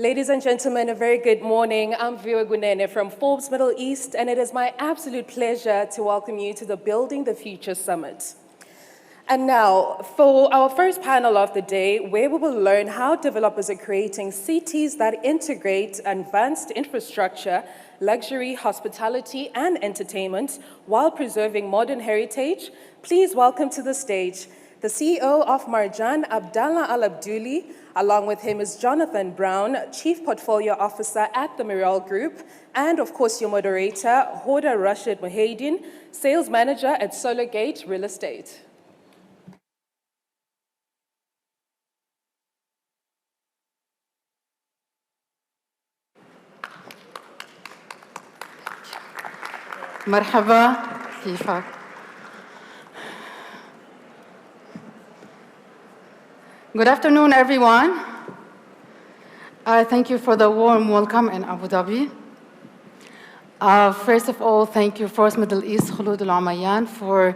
Ladies and gentlemen, a very good morning. I'm Viwa Gunene from Forbes Middle East, and it is my absolute pleasure to welcome you to the Building the Future Summit. And now, for our first panel of the day, where we will learn how developers are creating cities that integrate advanced infrastructure, luxury, hospitality, and entertainment while preserving modern heritage, please welcome to the stage the CEO of Marjan, Abdulla Abdouli. Along with him is Jonathan Brown, Chief Portfolio Officer at the Miral Group, and of course your moderator, Hoda Rachid Mouheydin, Sales Manager at Solargate Real Estate. مرحبا كيفك؟ Good afternoon, everyone. Thank you for the warm welcome in Abu Dhabi. First of all, thank you, Forbes Middle East, Khulud Al-Umayyan, for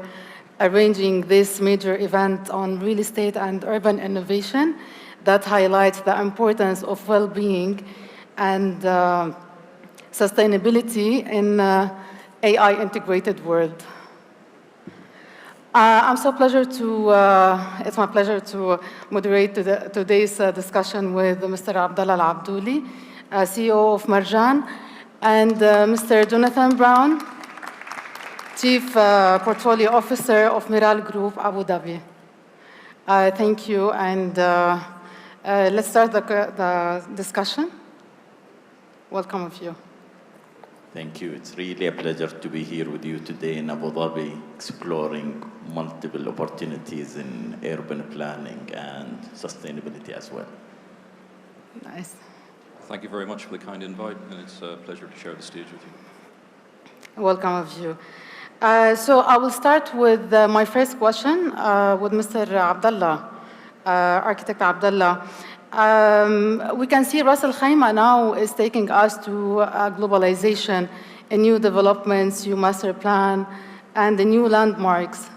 arranging this major event on real estate and urban innovation that highlights the importance of well-being and sustainability in AI integrated world. It's my pleasure to moderate today's discussion with Mr. Abdulla Abdouli, CEO of Marjan, and Mr. Jonathan Brown, Chief Portfolio Officer of Miral Group, Abu Dhabi. Thank you, and let's start the discussion. Welcome of you. Thank you. It's really a pleasure to be here with you today in Abu Dhabi, exploring multiple opportunities in urban planning and sustainability as well. Nice. Thank you very much for the kind invite, and it's a pleasure to share the stage with you. Welcome of you. So I will start with my first question with Mr. Abdullah, Architect Abdullah. We can see Ras Al Khaimah now is taking us to globalization and new developments, new master plan, and the new landmarks.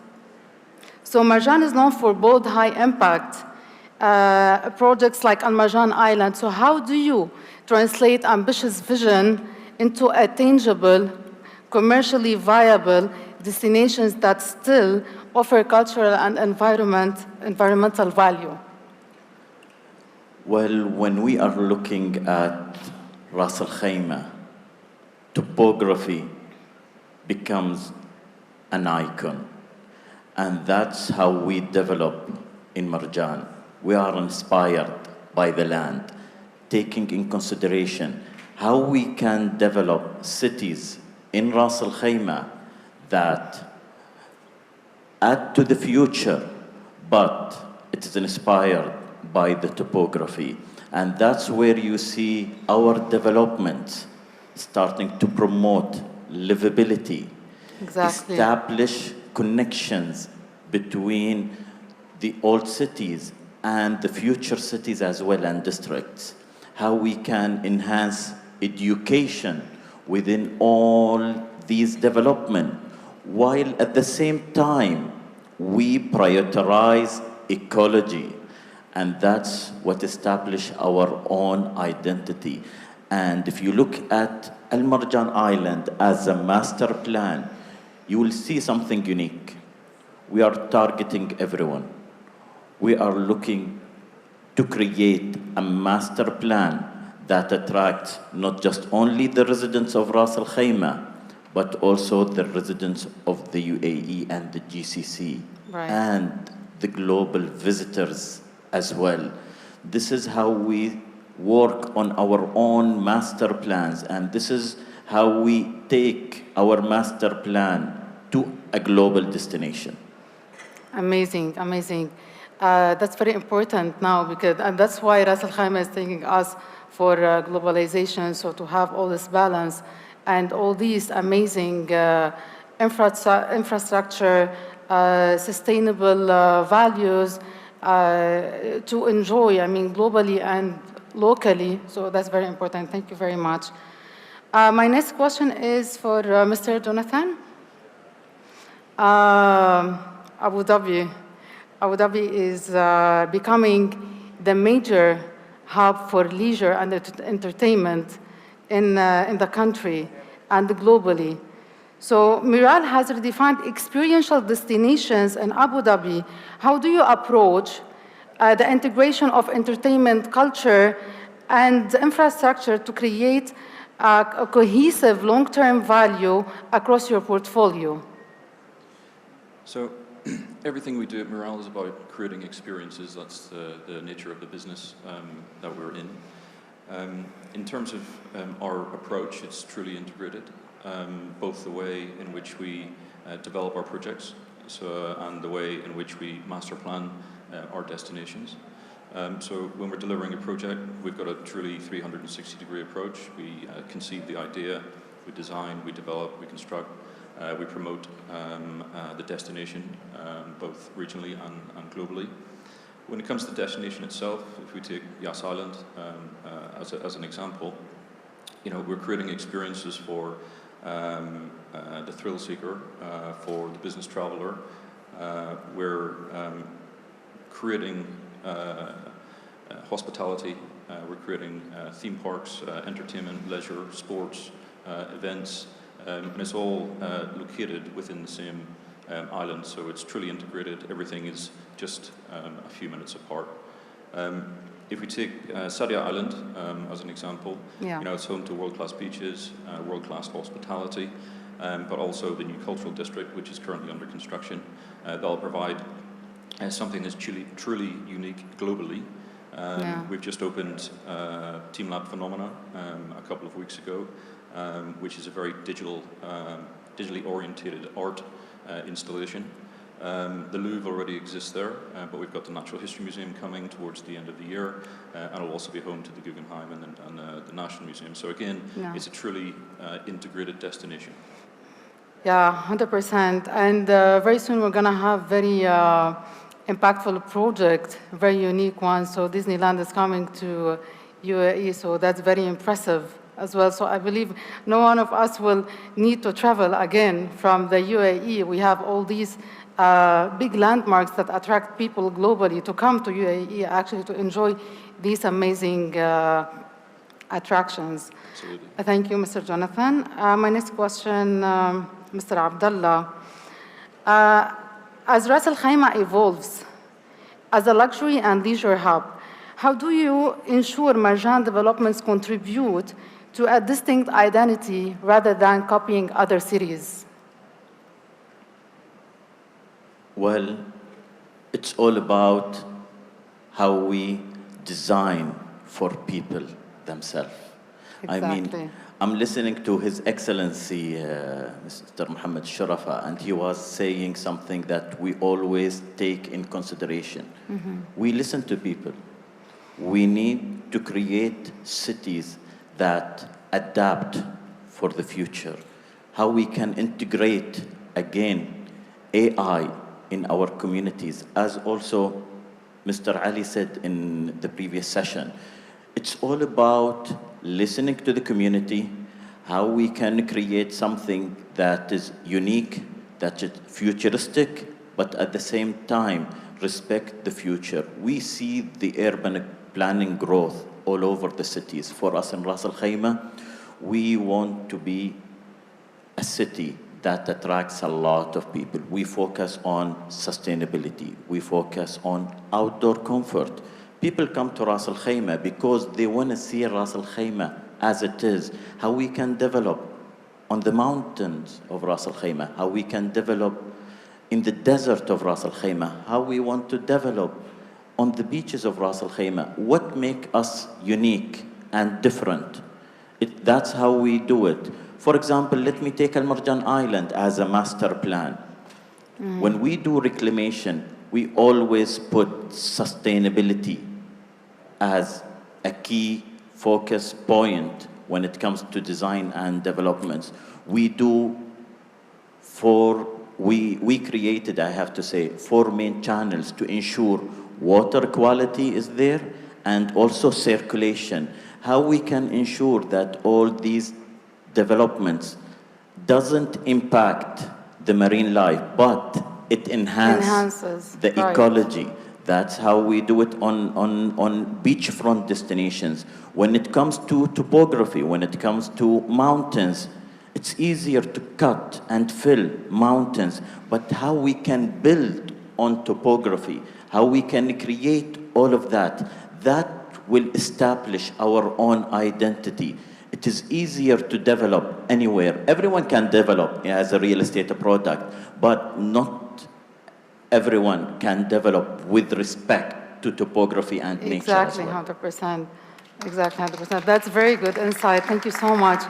So Marjan is known for bold, high-impact projects like Al Marjan Island. So how do you translate ambitious vision into a tangible, commercially viable destinations that still offer cultural and environmental value? Well, when we are looking at Ras Al Khaimah, topography becomes an icon. And that's how we develop in Marjan. We are inspired by the land, taking in consideration how we can develop cities in Ras Al Khaimah that add to the future, but it is inspired by the topography. And that's where you see our development starting to promote livability, exactly. Establish connections between the old cities and the future cities as well and districts. How we can enhance education within all these development, while at the same time we prioritize ecology. And that's what established our own identity. And if you look at Al Marjan Island as a master plan, you will see something unique. We are targeting everyone. We are looking to create a master plan that attracts not just only the residents of Ras Al Khaimah, but also the residents of the UAE and the GCC, right, and the global visitors as well. This is how we work on our own master plans, and this is how we take our master plan to a global destination. Amazing, amazing. That's very important now, because and that's why Ras Al Khaimah is taking us for globalization, so to have all this balance and all these amazing infrastructure, sustainable values, to enjoy, I mean, globally and locally. So that's very important. Thank you very much. My next question is for Mr. Jonathan. Abu Dhabi is becoming the major hub for leisure and entertainment in the country and globally. So Miral has redefined experiential destinations in Abu Dhabi. How do you approach the integration of entertainment culture and infrastructure to create a cohesive long-term value across your portfolio? So everything we do at Miral is about creating experiences. That's the nature of the business that we're in. In terms of our approach, it's truly integrated, both the way in which we develop our projects and the way in which we master plan our destinations. So when we're delivering a project, we've got a truly 360-degree approach. We conceive the idea, we design, we develop, we construct, we promote the destination, both regionally and globally. When it comes to the destination itself, if we take Yas Island as an example, we're creating experiences for the thrill seeker, for the business traveler. We're creating hospitality, we're creating theme parks, entertainment, leisure, sports, events, and it's all located within the same island, so it's truly integrated. Everything is just a few minutes apart. If we take Sadia Island as an example, it's home to world-class beaches, world-class hospitality, but also the new cultural district, which is currently under construction. That'll provide something that's truly unique globally. We've just opened Team Lab Phenomena a couple of weeks ago, which is a very digitally orientated art installation. The Louvre already exists there, but we've got the Natural History Museum coming towards the end of the year, and it'll also be home to the Guggenheim and the National Museum. So again, it's a truly integrated destination. Yeah, 100%. And very soon we're going to have very impactful project, very unique one. So Disneyland is coming to UAE, so that's very impressive as well. So I believe no one of us will need to travel again from the UAE. We have all these big landmarks that attract people globally to come to UAE, actually to enjoy these amazing attractions. Absolutely. Thank you, Mr. Jonathan. My next question, Mr. Abdullah. As Ras Al Khaimah evolves as a luxury and leisure hub, how do you ensure Marjan developments contribute to a distinct identity rather than copying other cities? Well, it's all about how we design for people themselves. Exactly. I mean, I'm listening to His Excellency, Mr. Mohammed Sharafa, and he was saying something that we always take in consideration. We listen to people. We need to create cities that adapt for the future. How we can integrate, again, AI in our communities. As also Mr. Ali said in the previous session, it's all about listening to the community, how we can create something that is unique, that is futuristic, but at the same time respect the future. We see the urban planning growth all over the cities. For us in Ras Al Khaimah, we want to be a city that attracts a lot of people. We focus on sustainability. We focus on outdoor comfort. People come to Ras Al Khaimah because they want to see Ras Al Khaimah as it is, how we can develop on the mountains of Ras Al Khaimah, how we can develop in the desert of Ras Al Khaimah, how we want to develop on the beaches of Ras Al Khaimah. What makes us unique and different? That's how we do it. For example, let me take Al Marjan Island as a master plan. When we do reclamation, we always put sustainability as a key focus point when it comes to design and developments. We created, I have to say, 4 main channels to ensure water quality is there and also circulation. How we can ensure that all these developments doesn't impact the marine life, but it enhances the ecology, That's how we do it on beachfront destinations. When it comes to topography, when it comes to mountains, it's easier to cut and fill mountains, but how we can build on topography, how we can create all of that, that will establish our own identity. It is easier to develop anywhere. Everyone can develop as a real estate product, but not everyone can develop with respect to topography and nature as Exactly, well. 100%. Exactly, 100%. That's very good insight. Thank you so much.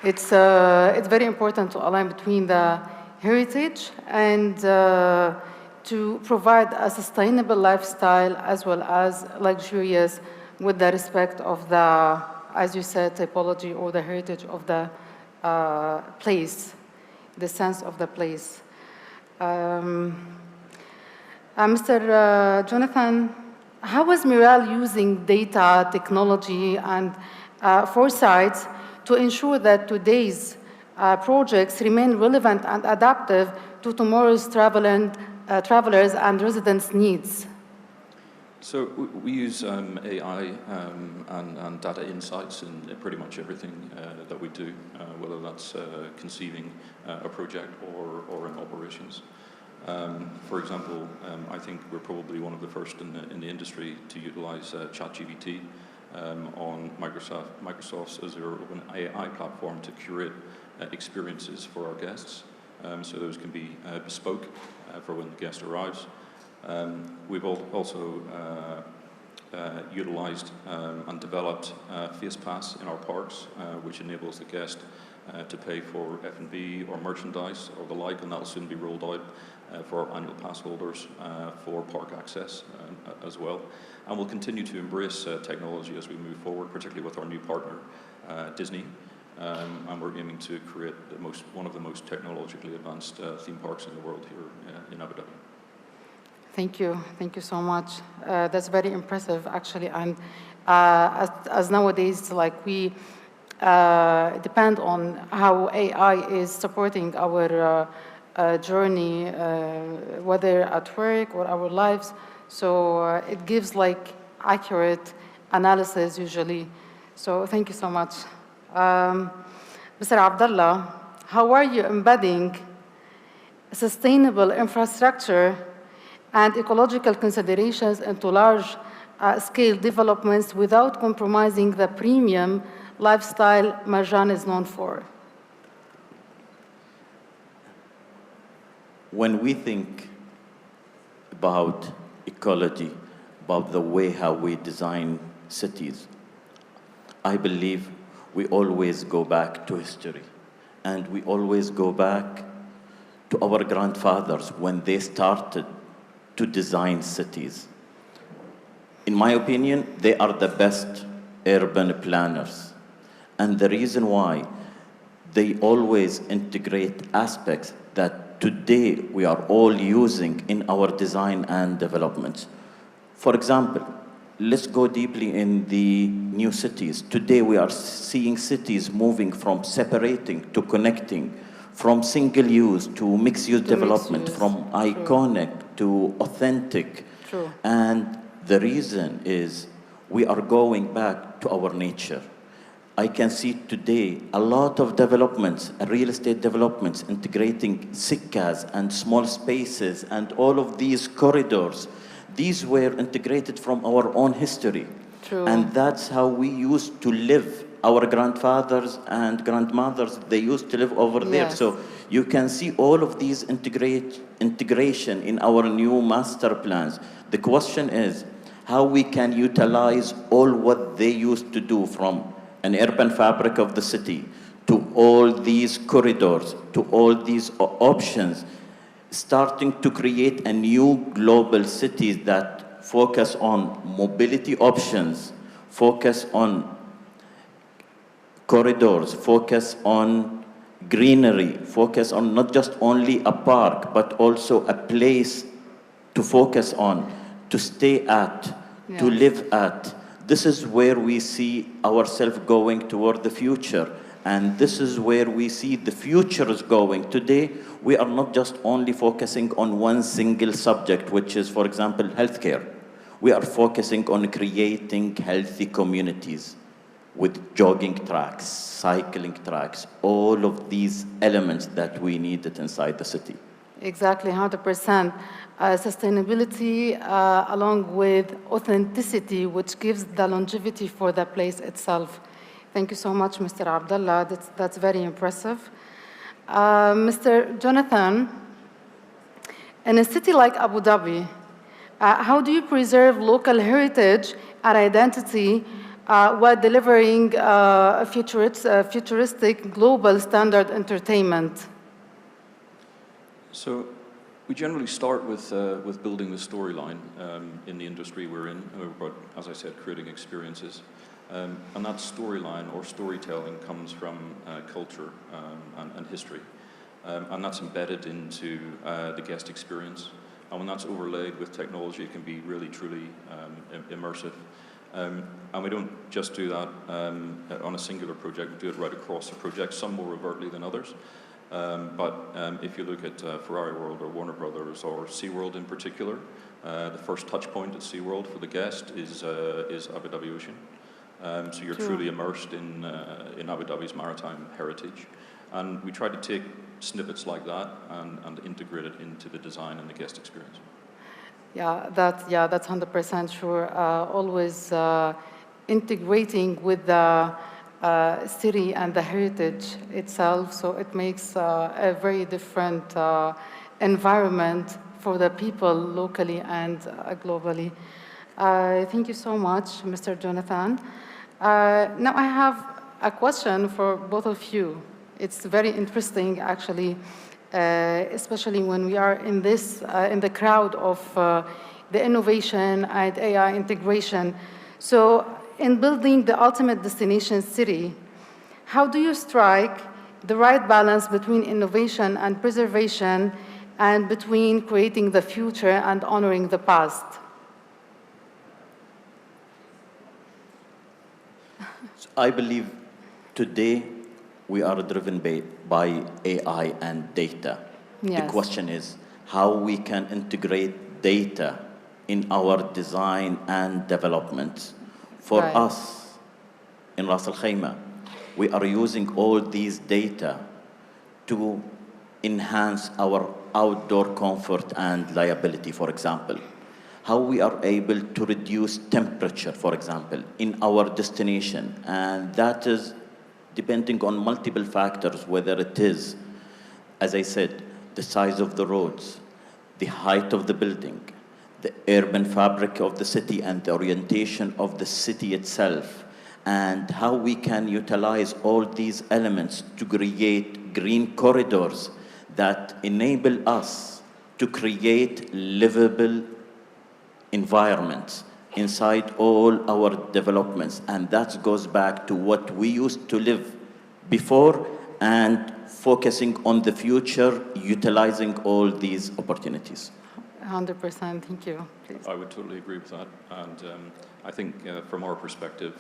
It's very important to align between the heritage and to provide a sustainable lifestyle as well as luxurious with the respect of the, as you said, typology or the heritage of the place, the sense of the place. Mr. Jonathan, how is Miral using data, technology, and foresight to ensure that today's projects remain relevant and adaptive to tomorrow's travelers and residents' needs? So we use AI and data insights in pretty much everything that we do, whether that's conceiving a project or in operations. For example, I think we're probably one of the first in the industry to utilize ChatGPT on Microsoft's Azure Open AI platform to curate experiences for our guests. So those can be bespoke for when the guest arrives. We've also utilized and developed FacePass in our parks, which enables the guest to pay for F&B or merchandise or the like, and that will soon be rolled out for our annual pass holders for park access as well. And we'll continue to embrace technology as we move forward, particularly with our new partner, Disney. And we're aiming to create one of the most technologically advanced theme parks in the world here in Abu Dhabi. Thank you so much. That's very impressive, actually. And as nowadays, like we depend on how AI is supporting our journey, whether at work or our lives. So it gives like accurate analysis usually. So thank you so much. Mr. Abdullah, how are you embedding sustainable infrastructure and ecological considerations into large-scale developments without compromising the premium lifestyle Marjan is known for? When we think about ecology, about the way how we design cities, I believe we always go back to history, and we always go back to our grandfathers when they started to design cities. In my opinion, they are the best urban planners. And the reason why, they always integrate aspects that today we are all using in our design and development. For example, let's go deeply in the new cities. Today we are seeing cities moving from separating to connecting, from single-use to mixed-use development, from iconic to authentic. True. And the reason is we are going back to our nature. I can see today a lot of developments, real estate developments, integrating sikkas and small spaces and all of these corridors. These were integrated from our own history. True. And that's how we used to live. Our grandfathers and grandmothers, they used to live over there. Yes. So you can see all of these integration in our new master plans. The question is how we can utilize all what they used to do, from an urban fabric of the city to all these corridors, to all these options, starting to create a new global city that focus on mobility options, focus on corridors, focus on greenery, focus on not just only a park, but also a place to focus on, to stay at, Yes. to live at. This is where we see ourselves going toward the future. And this is where we see the future is going. Today, we are not just only focusing on one single subject, which is, for example, healthcare. We are focusing on creating healthy communities with jogging tracks, cycling tracks, all of these elements that we needed inside the city. Exactly, 100%. Sustainability along with authenticity, which gives the longevity for the place itself. Thank you so much, Mr. Abdullah. That's very impressive. Mr. Jonathan, in a city like Abu Dhabi, how do you preserve local heritage and identity while delivering a futuristic global standard entertainment? So we generally start with building the storyline in the industry we're in, but as I said, creating experiences. And that storyline or storytelling comes from culture and history. And that's embedded into the guest experience. And when that's overlaid with technology, it can be really, truly immersive. And we don't just do that on a singular project, we do it right across the project, some more overtly than others. But if you look at Ferrari World or Warner Brothers or SeaWorld in particular, the first touch point at SeaWorld for the guest is Abu Dhabi Ocean. So you're truly immersed in Abu Dhabi's maritime heritage. And we try to take snippets like that and integrate it into the design and the guest experience. Yeah, that's 100% sure. Always integrating with the city and the heritage itself, so it makes a very different environment for the people locally and globally. Thank you so much, Mr. Jonathan. Now I have a question for both of you. It's very interesting, actually, especially when we are in the crowd of the innovation and AI integration. So in building the ultimate destination city, how do you strike the right balance between innovation and preservation and between creating the future and honoring the past? I believe today we are driven by AI and data. Yes. The question is how we can integrate data in our design and development. For Right. us in Ras Al Khaimah, we are using all these data to enhance our outdoor comfort and liability, for example. How we are able to reduce temperature, for example, in our destination. And that is depending on multiple factors, whether it is, as I said, the size of the roads, the height of the building, the urban fabric of the city and the orientation of the city itself, and how we can utilize all these elements to create green corridors that enable us to create livable environments inside all our developments. And that goes back to what we used to live before and focusing on the future, utilizing all these opportunities. 100%, thank you. Please. I would totally agree with that. And I think from our perspective,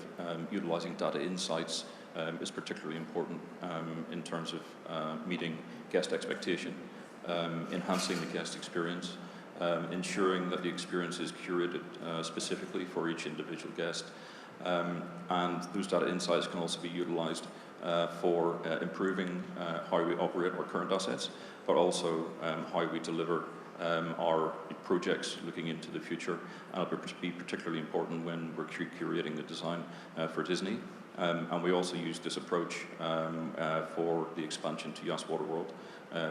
utilizing data insights is particularly important in terms of meeting guest expectation, enhancing the guest experience, ensuring that the experience is curated specifically for each individual guest. And those data insights can also be utilized for improving how we operate our current assets, but also how we deliver our projects looking into the future. And it'll be particularly important when we're curating the design for Disney. And we also use this approach for the expansion to Yas Water World,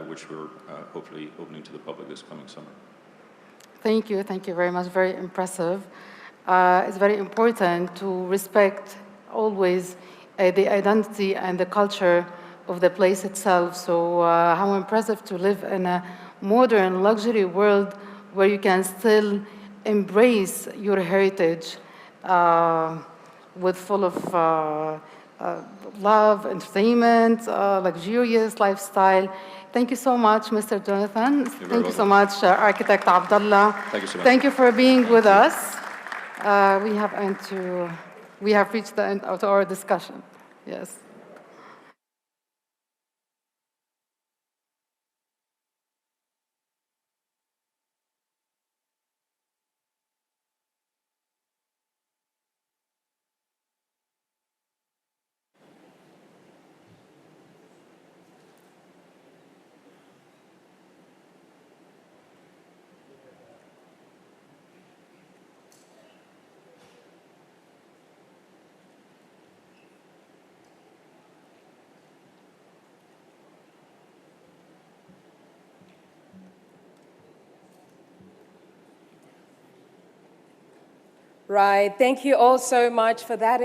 which we're hopefully opening to the public this coming summer. Thank you very much, very impressive. It's very important to respect always the identity and the culture of the place itself. So how impressive to live in a modern luxury world where you can still embrace your heritage with full of love, entertainment, luxurious lifestyle. Thank you so much, Mr. Jonathan. Thank you so much, Architect Abdullah. Thank you so much. Thank you for being with us. We have reached the end of our discussion. Yes. Right. Thank you all so much for that.